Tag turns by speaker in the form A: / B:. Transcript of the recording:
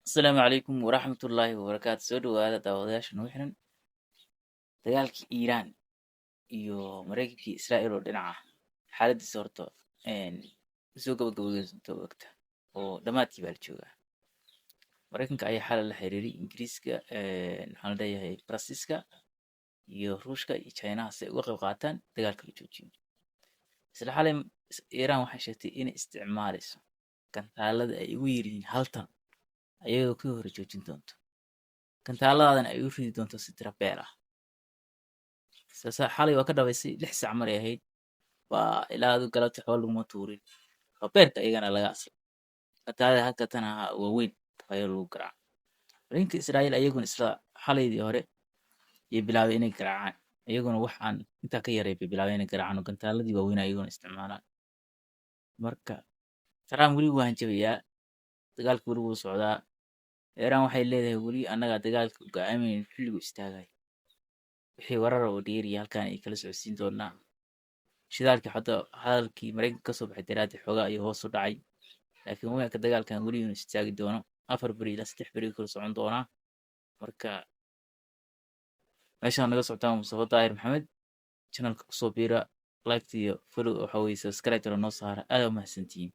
A: Asalaamu calaykum waraxmatullaahi wabarakaatu. Soo dhawaada daawadayaasha nagu xiran dagaalkii Iiraan iyo Mareykankii Israa'iil oo dhinaca xaaladiisa horta soo gabagabeysa ogta oo dhammaadkii baa la joogaa. Mareykanka ayaa xalay la xiriiray Ingiriiska, maxaa la leeyahay Faransiiska iyo Ruushka iyo Chinaha si ay uga qayb qaataan dagaalka la joojiyo. Isla xalay Iiraan waxay sheegtay inay isticmaalayso gantaalada ay ugu yiryihiin hal tan ayagoo ka hor joojin doonto. Gantaaladadan ay u ridi doonto si tira beel ah. Xalay waa ka dhawaysay 6 saac maray ahayd waa ilaa adu galabta xoolo laguma tuurin. Waa beerka iyagana laga asay. Gantaalada halka tan ahaa waaweyn ayaa lagu garaaca. Mareykanka Israa'iil ayaguna isla xalaydii hore ayay bilaabay inay garaacaan. Iyaguna waxaan intaa ka yaray bay bilaabay inay garaacaan oo gantaaladii waaweyn ayaguna isticmaalaan. Marka Trump weli wuu hanjabayaa. Dagaalku weli wuu socdaa. Iiraan waxay leedahay weli annaga dagaalka go'aaminayn xilligu istaagay. wixii warar oo dheeri halkan ay kala socodsiin doonaa. Shidaalkii hadalkii Mareykanka ka soo baxay daraadii xoogaa ayuu hoos u dhacay. Laakiin weerarka dagaalkan weli inuu istaagi doono 4 beri ilaa 3 beri kala socon doonaa. Marka meeshaan naga socotaan Mustafa Daahir Maxamed channelka kusoo biira like iyo follow waxa weeye subscribe noo saara aad u mahadsantihiin.